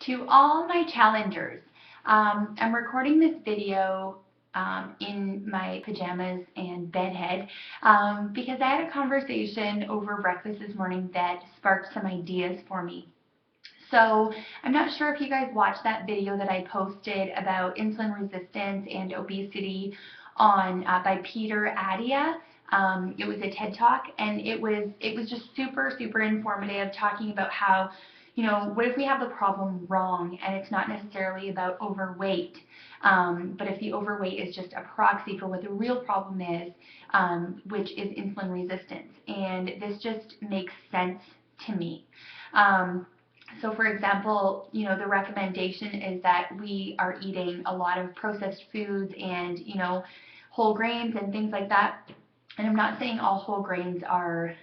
To all my challengers, I'm recording this video in my pajamas and bedhead because I had a conversation over breakfast this morning that sparked some ideas for me. So I'm not sure if you guys watched that video that I posted about insulin resistance and obesity on by Peter Attia. It was a TED Talk, and it was just super informative, talking about how, what if we have the problem wrong and it's not necessarily about overweight, but if the overweight is just a proxy for what the real problem is, which is insulin resistance. And this just makes sense to me. So for example, the recommendation is that we are eating a lot of processed foods and, whole grains and things like that. And I'm not saying all whole grains are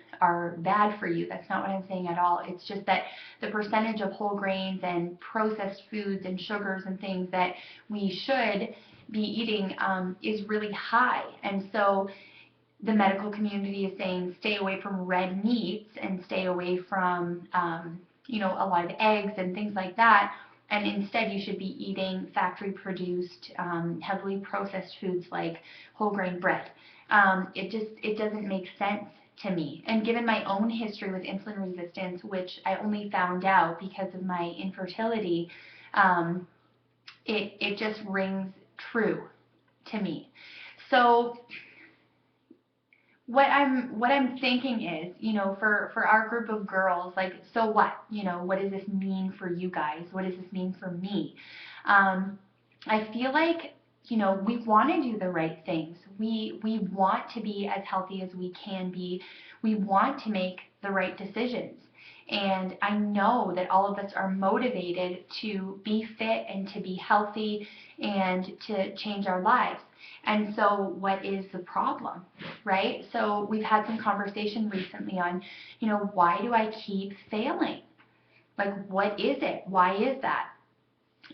bad for you. That's not what I'm saying at all. It's just that the percentage of whole grains and processed foods and sugars and things that we should be eating is really high. And so the medical community is saying stay away from red meats and stay away from a lot of eggs and things like that, and instead you should be eating factory produced, heavily processed foods like whole grain bread. It doesn't make sense to me. And given my own history with insulin resistance, which I only found out because of my infertility, it just rings true to me. So what I'm thinking is, for our group of girls, like, so what? What does this mean for you guys? What does this mean for me? I feel like, we want to do the right things. We want to be as healthy as we can be. We want to make the right decisions. And I know that all of us are motivated to be fit and to be healthy and to change our lives. And so what is the problem, right? So we've had some conversation recently on, why do I keep failing? Like, what is it? Why is that?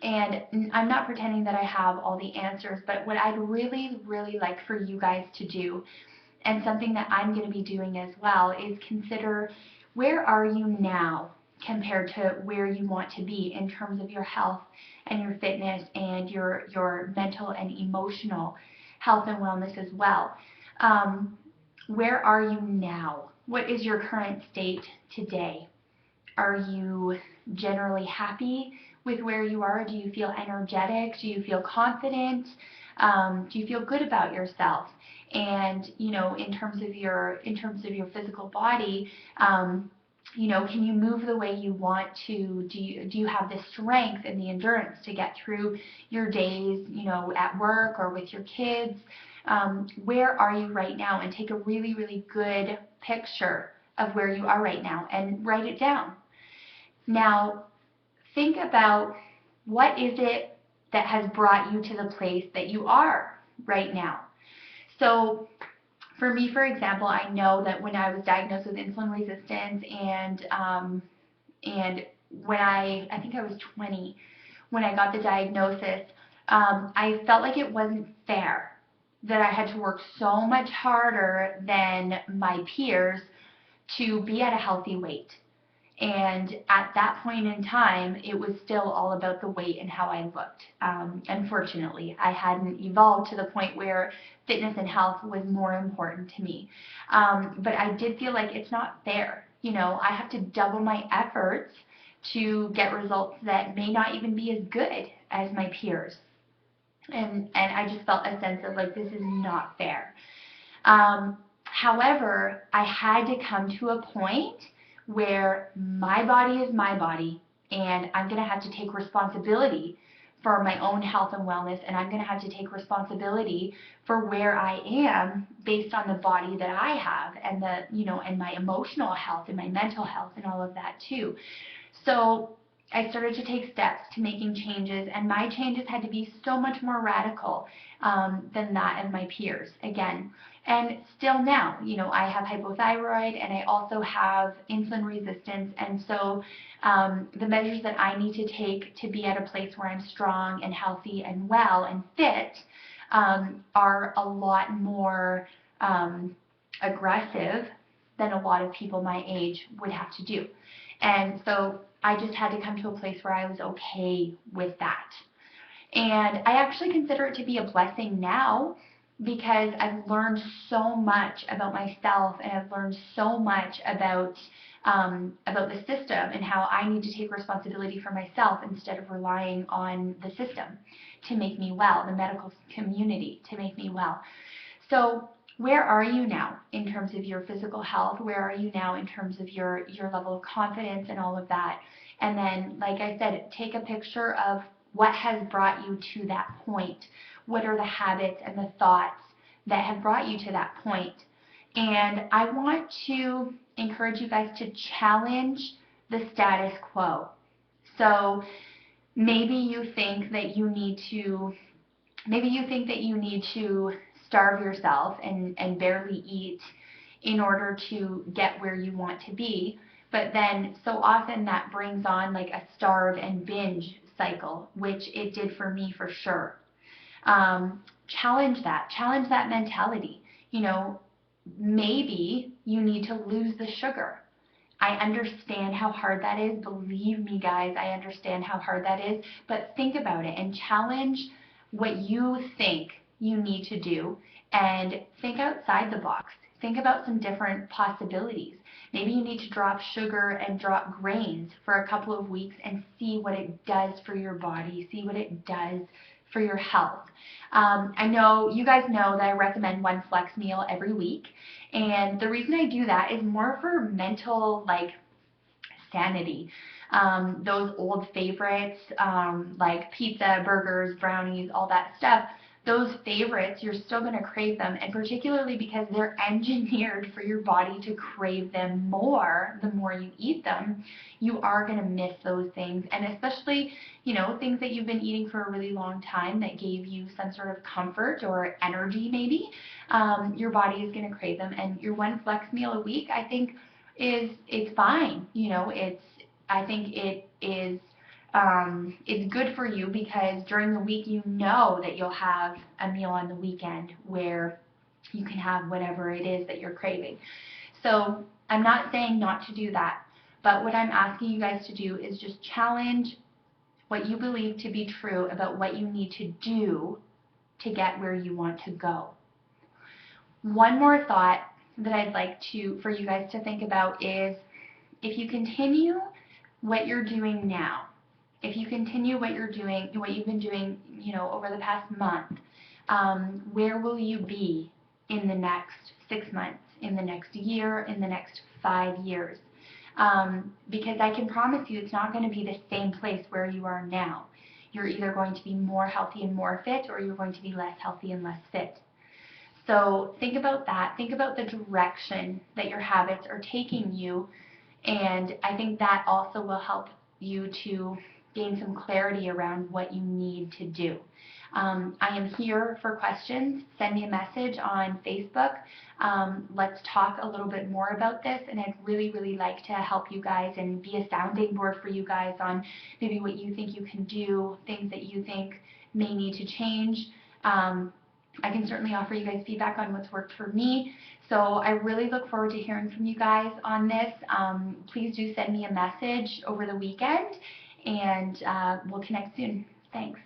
And I'm not pretending that I have all the answers, but what I'd really like for you guys to do, and something that I'm going to be doing as well, is consider, where are you now compared to where you want to be in terms of your health and your fitness and your mental and emotional health and wellness as well. Where are you now? What is your current state today? Are you generally happy with where you are? Do you feel energetic? Do you feel confident? Do you feel good about yourself? And in terms of your physical body, can you move the way you want to? Do you have the strength and the endurance to get through your days, at work or with your kids? Where are you right now? And take a really good picture of where you are right now and write it down. Now, think about, what is it that has brought you to the place that you are right now? So for me, for example, I know that when I was diagnosed with insulin resistance and when I think I was 20 when I got the diagnosis, I felt like it wasn't fair that I had to work so much harder than my peers to be at a healthy weight. And at that point in time, it was still all about the weight and how I looked. Unfortunately, I hadn't evolved to the point where fitness and health was more important to me. But I did feel like it's not fair. I have to double my efforts to get results that may not even be as good as my peers. And I just felt a sense of, like, this is not fair. However, I had to come to a point where my body is my body, and I'm going to have to take responsibility for my own health and wellness, and I'm going to have to take responsibility for where I am based on the body that I have, and and my emotional health and my mental health and all of that too. So I started to take steps to making changes, and my changes had to be so much more radical than that of my peers, again. And still now, I have hypothyroid, and I also have insulin resistance, and so the measures that I need to take to be at a place where I'm strong and healthy and well and fit are a lot more aggressive than a lot of people my age would have to do. And so I just had to come to a place where I was okay with that. And I actually consider it to be a blessing now because I've learned so much about myself, and I've learned so much about the system and how I need to take responsibility for myself instead of relying on the system to make me well, the medical community to make me well. So where are you now in terms of your physical health? Where are you now in terms of your level of confidence and all of that? And then, like I said, take a picture of what has brought you to that point. What are the habits and the thoughts that have brought you to that point? And I want to encourage you guys to challenge the status quo. So maybe you think that you need to starve yourself and barely eat in order to get where you want to be. But then so often that brings on like a starve and binge cycle, which it did for me for sure. Challenge that mentality. You know, maybe you need to lose the sugar. I understand how hard that is. Believe me, guys, I understand how hard that is. But think about it and challenge what you think you need to do and think outside the box. Think about some different possibilities. Maybe you need to drop sugar and drop grains for a couple of weeks and see what it does for your body, see what it does for your health. I know you guys know that I recommend one flex meal every week. And the reason I do that is more for mental, like, sanity. Those old favorites, like pizza, burgers, brownies, all that stuff, those favorites, you're still going to crave them, and particularly because they're engineered for your body to crave them more the more you eat them, you are going to miss those things. And especially, you know, things that you've been eating for a really long time that gave you some sort of comfort or energy maybe, your body is going to crave them. And your one flex meal a week, I think, it's fine. You know, I think it's good for you because during the week you know that you'll have a meal on the weekend where you can have whatever it is that you're craving. So I'm not saying not to do that, but what I'm asking you guys to do is just challenge what you believe to be true about what you need to do to get where you want to go. One more thought that I'd like for you guys to think about is, if you continue what you're doing now, if you continue what you've been doing, you know, over the past month, where will you be in the next 6 months, in the next year, in the next 5 years? Because I can promise you it's not going to be the same place where you are now. You're either going to be more healthy and more fit, or you're going to be less healthy and less fit. So think about that. Think about the direction that your habits are taking you, and I think that also will help you to gain some clarity around what you need to do. I am here for questions. Send me a message on Facebook. Let's talk a little bit more about this, and I'd really, really like to help you guys and be a sounding board for you guys on maybe what you think you can do, things that you think may need to change. I can certainly offer you guys feedback on what's worked for me. So I really look forward to hearing from you guys on this. Please do send me a message over the weekend, and we'll connect soon. Thanks.